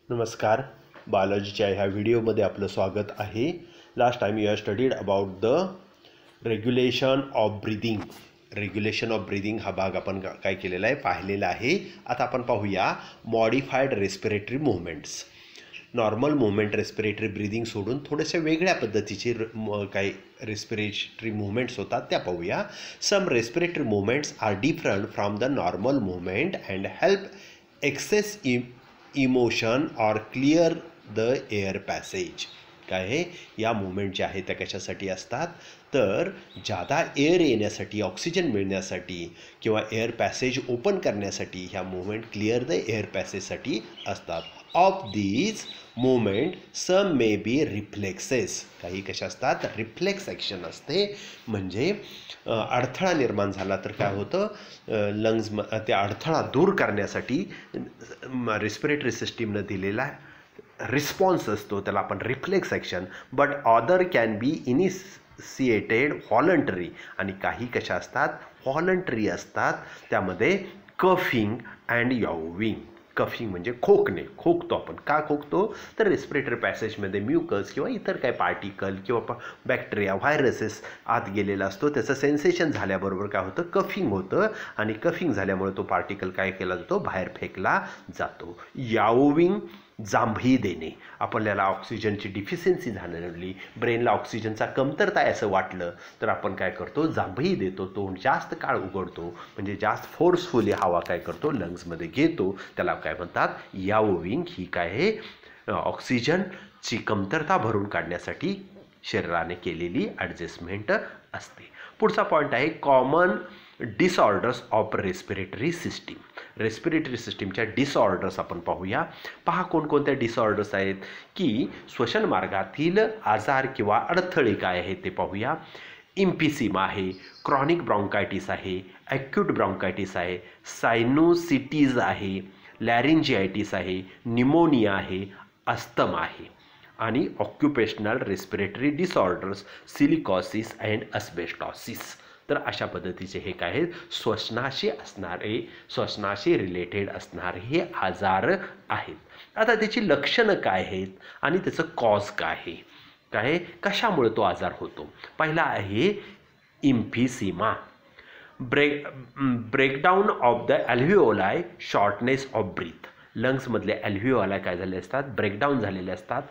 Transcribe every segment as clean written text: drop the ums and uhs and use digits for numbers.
नमस्कार, बायोलॉजीच्या ह्या व्हिडिओमध्ये आपलं स्वागत आहे. Last time you have studied about the regulation of breathing. Regulation of breathing हा भाग आपण काय केलेला आहे, पाहिलेला आहे. आता आपण पाहूया modified respiratory movements. Normal movement respiratory breathing सोडून थोडेसे वेगळ्या पद्धतीचे काही रेस्पिरेटरी मूव्हमेंट्स होतात त्या पाहूया. Some respiratory movements are different from the normal movement and help access emotion or clear the air passage. काय आहे, या मूवमेंट ज्या आहेत त्या कशासाठी असतात तर जादा एअर येण्यासाठी, ऑक्सिजन मिळण्यासाठी किंवा एअर पॅसेज ओपन करण्यासाठी ह्या मूवमेंट क्लिअर द एअर पॅसेजसाठी असतात. Of these movement some may be reflexes. काही कशा असतात, रिफ्लेक्स ॲक्शन असते. म्हणजे अडथळा निर्माण झाला तर काय होतं, लंग्स त्या अडथळा दूर करण्यासाठी रेस्पिरेटरी सिस्टीमनं दिलेला रिस्पॉन्स असतो, त्याला आपण reflex action. But other can be initiated voluntary. आणि काही कशा असतात, व्हॉलंटरी असतात. त्यामध्ये कफिंग अँड याउविंग. कफिंग म्हणजे खोकणे, खोकतो आपण. का खोकतो तर रेस्पिरेटरी पॅसेजमध्ये म्युकस किंवा इतर काही पार्टिकल किंवा बॅक्टेरिया, व्हायरसेस आत गेलेला असतो. त्याचं सेन्सेशन झाल्याबरोबर काय होतं, कफिंग होतं. आणि कफिंग झाल्यामुळे तो पार्टिकल काय केला जातो, बाहेर फेकला जातो. याउविंग, जांभई देणे. आपल्याला ऑक्सिजनची डिफिशियन्सी झालेली, ब्रेनला ऑक्सिजनचा कमतरता आहे असं वाटलं तर आपण काय करतो, जांभई देतो. तोंड जास्त काळ उघडतो, म्हणजे जास्त फोर्सफुली हवा काय करतो, लंग्समध्ये घेतो. त्याला काय म्हणतात, याओविंग. ही काय आहे, ऑक्सिजनची कमतरता भरून काढण्यासाठी शरीराने केलेली ॲडजस्टमेंट असते. पुढचा पॉईंट आहे common disorders of respiratory system. Respiratory सिस्टीमच्या डिसऑर्डर्स आपण पाहूया. पहा कोणकोणत्या डिसऑर्डर्स आहेत की श्वसन मार्गातील आजार किंवा अडथळे काय आहेत ते पाहूया. इम्पिसिमा आहे, क्रॉनिक ब्रॉन्कायटिस आहे, ॲक्यूट ब्रॉन्कायटिस आहे, सायनोसिटीज आहे, लॅरिंजियायटिस आहे, निमोनिया आहे, अस्थमा आहे. आणि occupational respiratory disorders, silicosis and asbestosis. तर अशा पद्धतीचे हे काय आहेत, श्वसनाशी रिलेटेड असणारे हे आजार आहेत. आता त्याची लक्षणं काय आहेत आणि त्याचं कॉज काय आहे, काय कशामुळे तो आजार होतो. पहिला आहे emphysema. Breakdown of the alveoli, shortness of breath. लंग्समधले अल्व्हिओलाई काय झाले असतात, ब्रेकडाऊन झालेले असतात,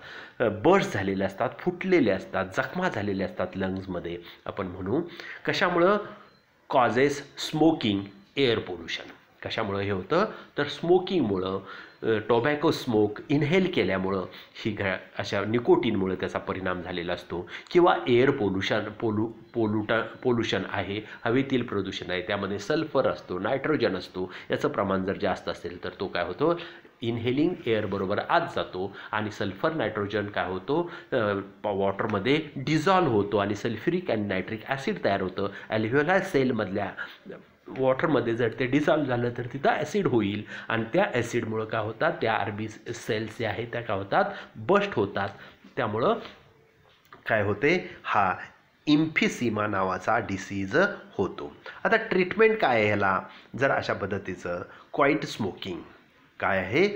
बर्स्ट झालेले असतात, फुटलेले असतात, जखमा झालेले असतात लंग्समध्ये. आपण म्हणू कशामुळं, कॉजेस स्मोकिंग, एअर पोल्युशन. कशामुळं हे होतं तर स्मोकिंगमुळं, टोबॅको स्मोक इनहेल केल्यामुळं ही अशा निकोटीनमुळे त्याचा परिणाम झालेला असतो. किंवा एअर पोल्युशन आहे, हवेतील प्रदूषण आहे, त्यामध्ये सल्फर असतो, नायट्रोजन असतो. याचं प्रमाण जर जास्त असेल तर तो काय होतो, इनहेलिंग एअरबरोबर आत जातो आणि सल्फर नायट्रोजन काय होतो, वॉटरमध्ये डिझॉल्व्ह होतो आणि सल्फ्युरिक अँड नायट्रिक ॲसिड तयार होतं. ॲल्व्हिओलाय सेलमधल्या वॉटरमध्ये जर ते डिझॉल्व्ह झालं तर तिथं ॲसिड होईल आणि त्या ॲसिडमुळं काय होतात, त्या आरबी सेल्स ज्या आहेत त्या काय होतात, बस्ट होतात. त्यामुळं काय होते, हा इम्फिसिमा नावाचा डिसीज होतो. आता ट्रीटमेंट काय आहे ह्याला, जर अशा पद्धतीचं क्वाईट स्मोकिंग काय आहे,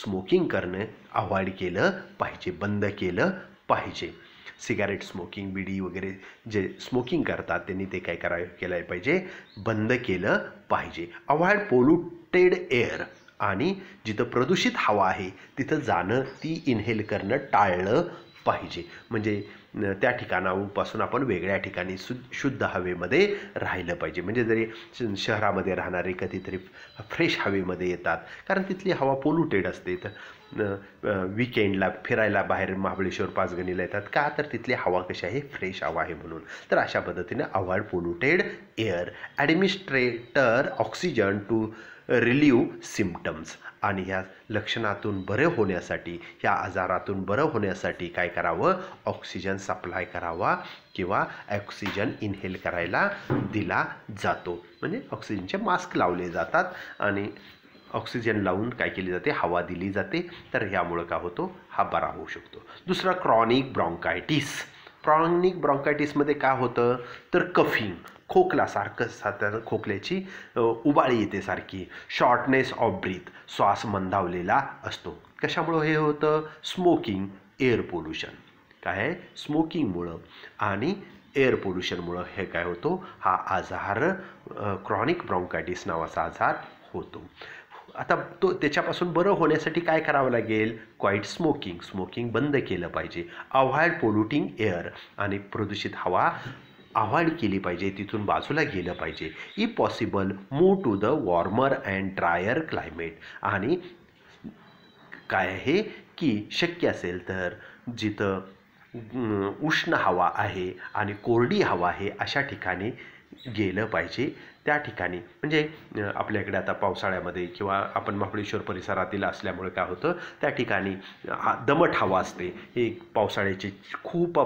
स्मोकिंग करणं अवॉइड केलं पाहिजे, बंद केलं पाहिजे. सिगारेट स्मोकिंग, बिडी वगैरे जे स्मोकिंग करतात त्यांनी ते काय केलं पाहिजे, बंद केलं पाहिजे. Avoid polluted air. आणि जिथं प्रदूषित हवा आहे तिथं जाणं, ती इनहेल करणं टाळलं पाहिजे. म्हणजे त्या ठिकाणापासून आपण वेगळ्या ठिकाणी शुद्ध हवेमध्ये राहिलं पाहिजे. म्हणजे जरी शहरामध्ये राहणारे कधीतरी फ्रेश हवेमध्ये येतात, कारण तिथली हवा पोल्युटेड असते. तर विकेंडला फिरायला बाहेर महाबळेश्वर, पाचगणीला येतात का, तर तिथली हवा कशी आहे, फ्रेश हवा आहे म्हणून. तर अशा पद्धतीने avoid polluted air. Administrator oxygen two relieve symptoms. आणि ह्या लक्षणातून बरे होण्यासाठी, ह्या आजारातून बरं होण्यासाठी काय करावं, ऑक्सिजन सप्लाय करावा किंवा ऑक्सिजन इनहेल करायला दिला जातो. म्हणजे ऑक्सिजनचे मास्क लावले जातात आणि ऑक्सिजन लावून काय केली जाते, हवा दिली जाते. तर ह्यामुळं काय होतो, हा बरा होऊ शकतो. दुसरा क्रॉनिक ब्रॉन्कायटिस. क्रॉनिक ब्रॉन्कायटिसमध्ये काय होतं तर कफिंग, खोकला सारखं खोकल्याची उबाळी येते सारखी. शॉर्टनेस ऑफ ब्रीथ, श्वास मंदावलेला असतो. कशामुळं हे होतं? Smoking, air pollution. काय आहे? स्मोकिंगमुळं आणि एअर पोल्युशनमुळं हे काय होतो? हा आजार क्रॉनिक ब्रॉन्कायटिस नावाचा आजार होतो. आता त्याच्यापासून बरं होण्यासाठी काय करावं लागेल? क्वाईट स्मोकिंग बंद केलं पाहिजे. अवॉइड पोल्युटिंग एअर, आणि प्रदूषित हवा अवॉइड केली पाहिजे, तिथून बाजूला गेलं पाहिजे. If possible move to the warmer and drier climate, आणि काय आहे की शक्य असेल तर जिथं उष्ण हवा आहे आणि कोरडी हवा आहे अशा ठिकाणी गेलं पाहिजे. त्या ठिकाणी म्हणजे आपल्याकडे आता पावसाळ्यामध्ये किंवा आपण महाबळेश्वर परिसरातील असल्यामुळे काय होतं, त्या ठिकाणी दमट हवा असते. हे पावसाळ्याची खूप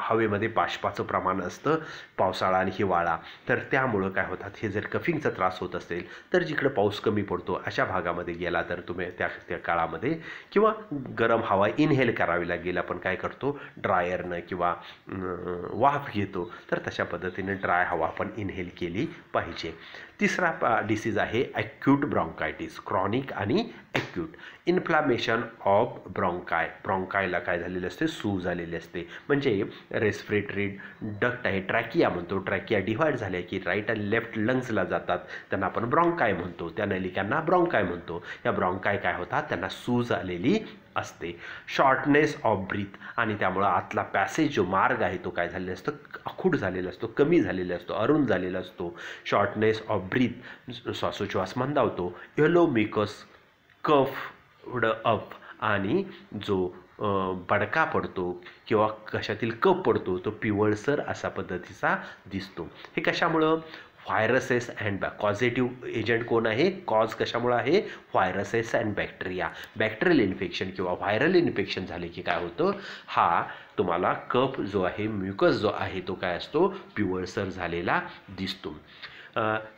हवेमध्ये बाष्पाचं प्रमाण असतं पावसाळा आणि हिवाळा. तर त्यामुळं काय होतात, हे जर कफिंगचा त्रास होत असेल तर जिकडं पाऊस कमी पडतो अशा भागामध्ये गेला तर तुम्ही त्या काळामध्ये, किंवा गरम हवा इनहेल करावी लागेल. आपण काय करतो, ड्रायरनं किंवा वाफ घेतो, तर तशा पद्धतीने ड्राय हवा आपण इनहेल केली पाहिजे. तिसरा डिसीज आहे ॲक्यूट ब्रॉन्कायटिस, क्रॉनिक आणि ॲक्यूट. इन्फ्लामेशन ऑफ ब्रॉन्कायला काय झालेले असते? सूज झालेली असते. म्हणजे रेस्पिरेटरी डक्ट आहे, ट्रॅकिया म्हणतो, ट्रॅकिया डिव्हाइड झाल्या की राईट आणि लेफ्ट लंग्सला जातात, त्यांना आपण ब्रॉन्काय म्हणतो. त्या नलिकांना ब्रॉन्काय म्हणतो. या ब्रॉन्काय काय होतात? त्यांना सूज आलेली असते. शॉर्टनेस ऑफ ब्रीथ, आणि त्यामुळं आतला पॅसेज जो मार्ग आहे तो काय झालेला असतो? आखूड झालेला असतो, कमी झालेला असतो, अरुंद झालेला असतो. शॉर्टनेस ऑफ ब्रीथ, श्वासोच्छ्वास मंदावतो. येलो म्युकस कफ अप, आणि जो बडका पडतो किंवा कशातील कप पडतो तो पिवळसर अशा पद्धतीचा दिसतो. हे कशामुळं? व्हायरसेस अँड कॉझेटिव्ह एजंट कोण आहे? कॉज कशामुळे आहे? Viruses and bacteria. Bacterial infection किंवा व्हायरल इन्फेक्शन झाले की काय होतं? हा तुम्हाला कफ जो आहे, म्युकस जो आहे तो काय असतो? पिवळसर झालेला दिसतो.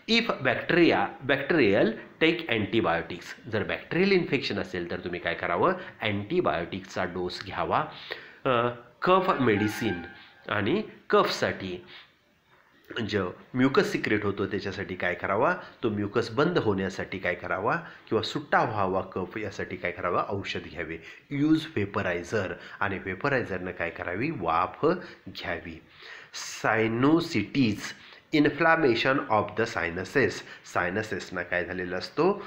इफ बॅक्टेरियल टेक अँटीबायोटिक्स, जर बॅक्टेरियल इन्फेक्शन असेल तर तुम्ही काय करावं? अँटीबायोटिक्सचा डोस घ्यावा. कफ मेडिसिन, आणि कफसाठी जो म्युकस सिक्रेट होतो त्याच्यासाठी काय करावा? तो म्युकस बंद होण्यासाठी काय करावा, किंवा सुट्टा व्हावा कफ यासाठी काय करावा? औषध घ्यावे. यूज वेपरायझर, आणि वेपरायझरनं काय करावी? वाफ घ्यावी. सायनोसिटीज, इन्फ्लामेशन ऑफ द सायनसेसना काय झालेलं असतो?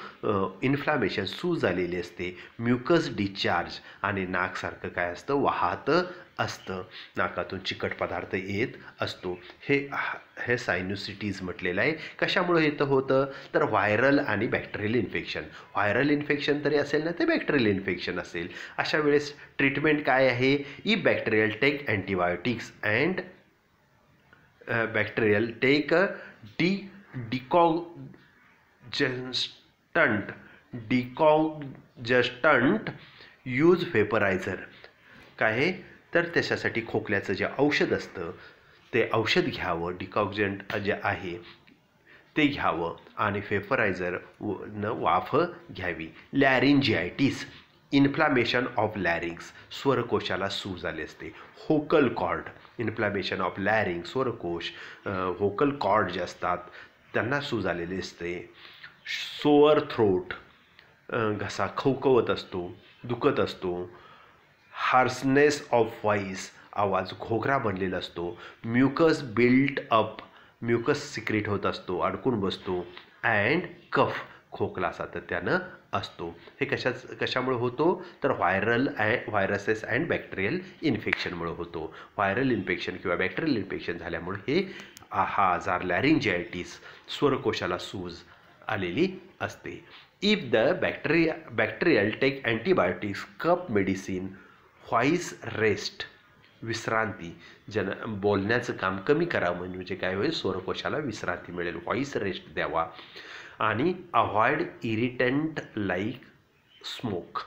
इन्फ्लामेशन, सूज झालेली असते. म्युकस डिस्चार्ज, आणि नाकसारखं काय असतं? वाहत असतं, नाकातून चिकट पदार्थ येत असतो. हे सायनोसिटीज म्हटलेलं आहे. कशामुळे येतं होतं? तर व्हायरल आणि बॅक्टेरियल इन्फेक्शन. व्हायरल इन्फेक्शन तरी असेल ना, ते बॅक्टेरियल इन्फेक्शन असेल. अशा वेळेस ट्रीटमेंट काय आहे? If bacterial take antibiotics and bacterial take decongestant use vaporiser. काय आहे? तर त्याच्यासाठी खोकल्याचं जे औषध असतं ते औषध घ्यावं, डिकॉन्जंट जे आहे ते घ्यावं, आणि वेपरायझर न वाफ घ्यावी. लॅरिंजियायटिस, इन्फ्लामेशन ऑफ लॅरिंग्स, स्वरकोशाला सूज आली असते. Vocal cord, inflammation of larynx, स्वरकोश, व्होकल कॉर्ड जे असतात त्यांना सूज आलेली असते. सोअर थ्रोट, घसा खवखवत असतो, दुखत असतो. हार्सनेस ऑफ व्हॉइस, आवाज घोगरा बनलेला असतो. Mucus built up, mucus secrete होत असतो, अडकून बसतो. अँड कफ, खोकला सातत्यानं असतो. हे कशामुळे होतो? तर व्हायरसेस अँड बॅक्टेरियल इन्फेक्शनमुळे होतो. व्हायरल इन्फेक्शन किंवा बॅक्टेरियल इन्फेक्शन झाल्यामुळे हा आजार लॅरिंजियायटिस, स्वरकोशाला सूज आलेली असते. If the bacterial take antibiotics, cough medicine, voice rest, विश्रांती, बोलण्याचं काम कमी करावं, म्हणजे काय होईल? स्वरकोशाला विश्रांती मिळेल. व्हॉइस रेस्ट द्यावा. आणि अवॉइड इरिटंट लाईक स्मोक,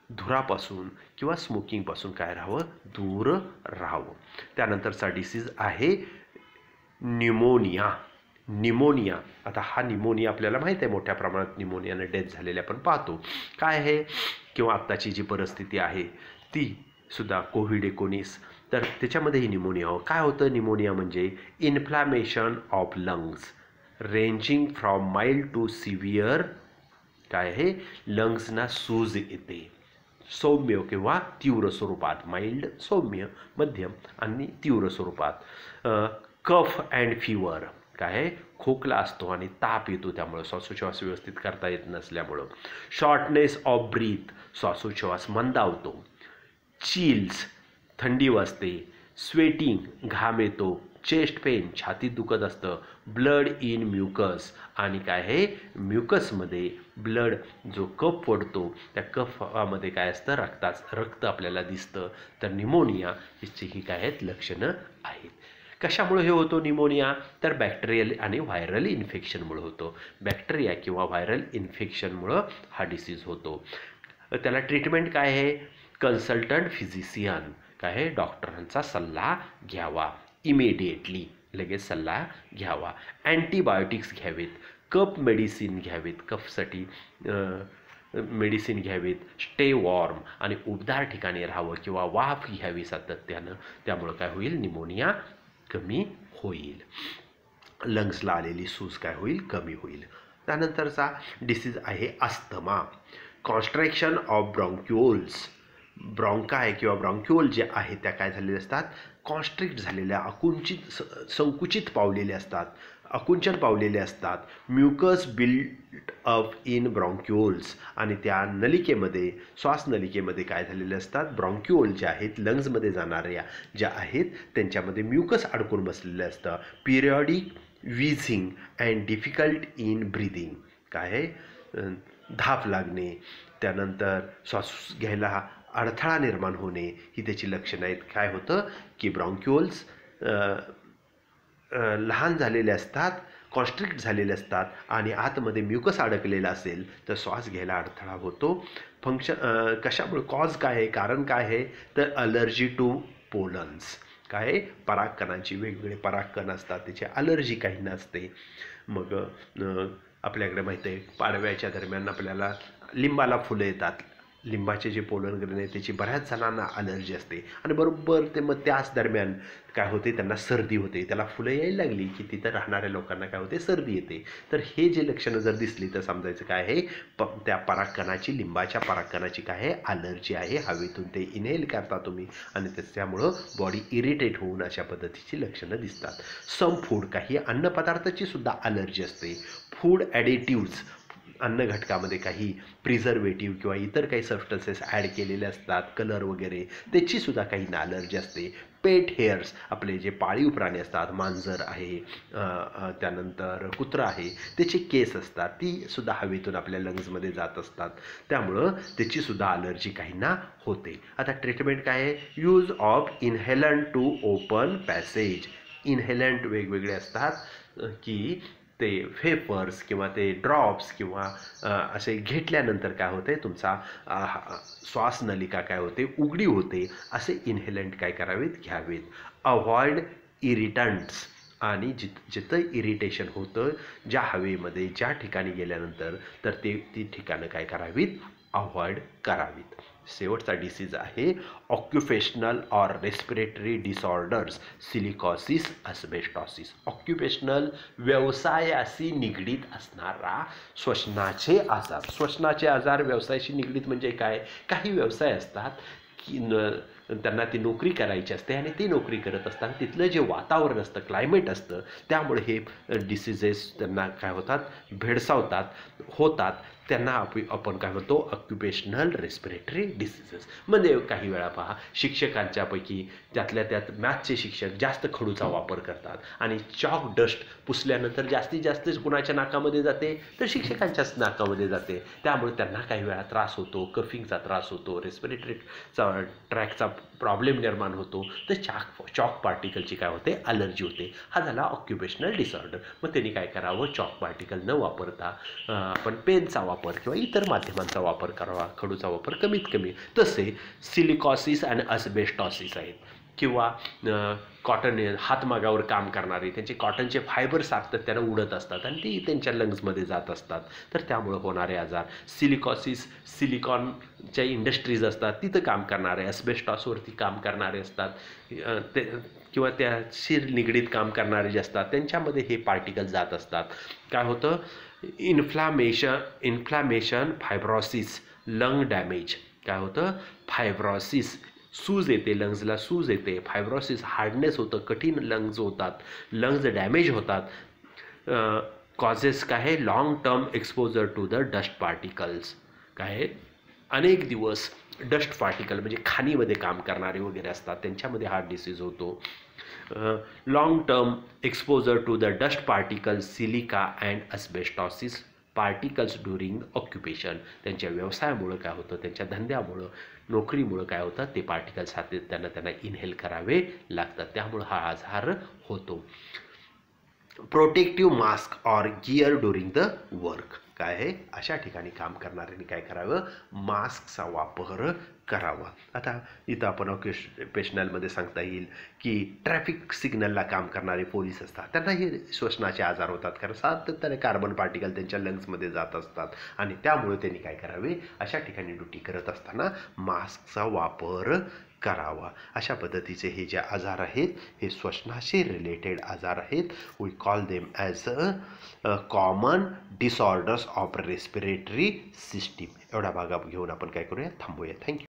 धुरापासून किंवा स्मोकिंगपासून काय राहावं? दूर राहावं. त्यानंतरचा डिसीज आहे निमोनिया. आता हा निमोनिया आपल्याला माहीत आहे, मोठ्या प्रमाणात निमोनियानं डेथ झालेले आपण पाहतो. काय आहे? किंवा आत्ताची जी परिस्थिती आहे ती सुद्धा कोविड-19 तर त्याच्यामध्येही निमोनिया काय होतं. निमोनिया म्हणजे inflammation of lungs ranging from mild to severe काय आहे, लंग्सना सूज येते सौम्य किंवा तीव्र स्वरूपात, माइल्ड सौम्य, मध्यम आणि तीव्र स्वरूपात. कफ अँड फीवर काय आहे, खोकला असतो आणि ताप येतो, त्यामुळं श्वासोच्छवास व्यवस्थित करता येत नसल्यामुळं. शॉर्टनेस ऑफ ब्रीथ श्वासोच्छवास मंदावतो. चिल्स थंडी वाजते. स्वेटिंग घाम येतो. चेस्ट पेन छातीत दुखत असतं. ब्लड इन म्युकस आणि काय आहे, म्युकसमध्ये ब्लड जो कफ पडतो त्या कफामध्ये काय असतं, रक्त आपल्याला दिसतं. तर निमोनिया ही काय आहेत लक्षणं आहेत. कशामुळे हे होतो निमोनिया, तर बॅक्टेरियल आणि व्हायरल इन्फेक्शनमुळे होतो. बॅक्टेरिया किंवा व्हायरल इन्फेक्शनमुळं हा डिसीज होतो. त्याला ट्रीटमेंट काय आहे, कन्सल्टंट फिजिशियन काय आहे, डॉक्टरांचा सल्ला घ्यावा. इमिडिएटली लगेच सल्ला घ्यावा. अँटीबायोटिक्स घ्यावेत. कफ मेडिसिन घ्यावेत, कफसाठी मेडिसिन घ्यावीत. स्टे वॉर्म आणि उबदार ठिकाणी राहावं किंवा वाफ घ्यावी सातत्यानं. त्यामुळं काय होईल, निमोनिया कमी होईल. लंग्सला आलेली सूज काय होईल, कमी होईल. त्यानंतरचा डिसीज आहे अस्थमा. कॉन्स्ट्रॅक्शन ऑफ ब्रॉन्क्युल्स. ब्रॉन्काय किंवा ब्रॉन्क्युल जे आहेत त्या काय झालेले असतात, कॉन्स्ट्रिक्ट झालेल्या, संकुचित पावलेले असतात, आकुंचन पावलेले असतात. म्युकस बिल्ट अप इन ब्रॉन्क्युल्स आणि त्या नलिकेमध्ये, श्वासनलिकेमध्ये काय झालेले असतात, ब्रॉन्क्युल जे आहेत लंग्समध्ये जाणाऱ्या ज्या आहेत त्यांच्यामध्ये म्युकस अडकून बसलेलं असतं. Periodic wheezing and difficult in breathing काय आहे, धाप लागणे, त्यानंतर श्वास घ्यायला अडथळा निर्माण होणे ही त्याची लक्षणं आहेत. काय होतं की ब्रॉन्क्युल्स लहान झालेले असतात, कॉन्स्ट्रिक्ट झालेले असतात आणि आतमध्ये म्युकस अडकलेला असेल तर श्वास घ्यायला अडथळा होतो. कशामुळे, कॉज काय आहे, कारण काय आहे, तर अलर्जी टू पोलन्स काय आहे, परागकणांची वेगवेगळे परागकण असतात, त्याची अलर्जी काही नसते. मग आपल्याकडे माहिती आहे पाडव्याच्या दरम्यान आपल्याला लिंबाला फुलं येतात. लिंबाचे जे पोलन ग्रेन आहे त्याची बऱ्याच जणांना अलर्जी असते आणि बरोबर ते मग त्याच दरम्यान काय होते, त्यांना सर्दी होते. त्याला फुलं यायला लागली की तिथं राहणाऱ्या लोकांना काय होते, सर्दी येते. तर हे जे लक्षणं जर दिसली तर समजायचं काय आहे, त्या परागकणाची, लिंबाच्या परागकणाची काय आहे, अलर्जी आहे. हवेतून ते इनहेल करता तुम्ही आणि त्याच्यामुळं बॉडी इरिटेट होऊन अशा पद्धतीची लक्षणं दिसतात. सम फूड, काही अन्नपदार्थाची सुद्धा अलर्जी असते. फूड ॲडिटिव्स, अन्न घटकामध्ये काही प्रिझर्वेटिव्ह किंवा इतर काही सबस्टन्सेस ॲड केलेले असतात, कलर वगैरे, त्याचीसुद्धा काहींना अलर्जी असते. पेट हेअर्स, आपले जे पाळीव प्राणी असतात, मांजर आहे, त्यानंतर कुत्रा आहे, त्याचे केस असतात, ती सुद्धा हवेतून आपल्या लंग्समध्ये जात असतात. त्यामुळं त्याचीसुद्धा अलर्जी काहींना होते. आता ट्रीटमेंट काय आहे, use of inhalant to open passage. Inhalant वेगवेगळे असतात की ते फेपर्स किंवा ते ड्रॉप्स किंवा असे घेतल्यानंतर काय होते, तुमचा श्वासनलिका काय होते, उघडी होते. असे इन्हेलंट काय करावेत, घ्यावेत. अवॉइड इरिटंट्स, आणि जिथं इरिटेशन होतं ज्या हवेमध्ये, ज्या ठिकाणी गेल्यानंतर, तर ती ठिकाणं काय करावीत, अवॉइड करावीत. शेवटचा डिसीज आहे occupational or respiratory disorders, silicosis, asbestosis. Occupational, व्यवसायाशी निगडीत असणारा श्वसनाचे आजार. श्वसनाचे आजार व्यवसायाशी निगडीत म्हणजे काय, काही व्यवसाय असतात की त्यांना ती नोकरी करायची असते आणि ती नोकरी करत असताना तिथलं जे वातावरण असतं, क्लायमेट असतं, त्यामुळे हे डिसीजेस त्यांना काय होतात, होतात. त्यांना आपण काय म्हणतो, ऑक्युपेशनल रेस्पिरेटरी डिसीजेस. म्हणजे काही वेळा पहा, शिक्षकांच्यापैकी त्यातल्या त्यात मॅथ्सचे शिक्षक जास्त खडूचा वापर करतात आणि चॉक डस्ट पुसल्यानंतर जास्तीत जास्त कुणाच्या नाकामध्ये जाते, तर शिक्षकांच्याच नाकामध्ये जाते. त्यामुळे त्यांना काही वेळा त्रास होतो, कफिंगचा त्रास होतो, रेस्पिरेटरीचा ट्रॅकचा प्रॉब्लेम निर्माण होतो. तर चॉक पार्टिकलची काय होते, अलर्जी होते. हा झाला ऑक्युपेशनल डिसऑर्डर. मग त्यांनी काय करावं, चॉक पार्टिकल न वापरता आपण पेनचा वापर किंवा इतर माध्यमांचा वापर करावा, खडूचा वापर कमीत कमी. तसे सिलिकॉसिस आणि अस्बेस्टॉसिस आहेत किंवा कॉटन हातमागावर काम करणारे त्यांचे कॉटनचे फायबर सातत्यानं उडत असतात आणि ते त्यांच्या लंग्समध्ये जात असतात, तर त्यामुळं होणारे आजार. सिलिकॉनच्या इंडस्ट्रीज असतात तिथं काम करणारे, ॲस्बेस्टॉसवरती काम करणारे असतात, ते किंवा त्याशी निगडीत काम करणारे जे असतात त्यांच्यामध्ये हे पार्टिकल जात असतात. काय होतं, इन्फ्लामेशन, फायब्रॉसिस, लंग डॅमेज. काय होतं, फायब्रॉसिस, सूज येते, लंग्सला सूज येते, फायब्रॉसिस हार्डनेस होतं, कठीण लंग्स होतात, लंग्स डॅमेज होतात. कॉजेस काय आहे, long term exposure to the dust particles. काय आहे, अनेक दिवस डस्ट पार्टिकल म्हणजे खाणीमध्ये काम करणारे वगैरे असतात त्यांच्यामध्ये हार्ट डिसीज होतो. Long term exposure to the dust particles, silica and asbestosis particles during occupation. त्यांच्या व्यवसायामुळं काय होतं, त्यांच्या धंद्यामुळं, नोकरीमुळं काय होतं, ते पार्टिकल्स त्यांना इनहेल करावे लागतात, त्यामुळं हा आजार होतो. Protective mask or gear during the work. काय आहे, अशा ठिकाणी काम करणाऱ्यांनी काय करावं, मास्कचा वापर करावा. आता इथं आपण ऑक्युपेशनलमध्ये सांगता येईल की ट्रॅफिक सिग्नलला काम करणारे पोलीस असतात त्यांना हे श्वसनाचे आजार होतात, कारण सातत्याने कार्बन पार्टिकल त्यांच्या लंग्समध्ये जात असतात आणि त्यामुळे त्यांनी काय करावे, अशा ठिकाणी ड्युटी करत असताना मास्कचा वापर करावा. अशा पद्धतीचे हे जे आजार आहेत हे श्वसनाशी रिलेटेड आजार आहेत. We call them as a common disorders of respiratory system. एवढा भाग घेऊन आपण काय करूया, थांबूया. थँक्यू.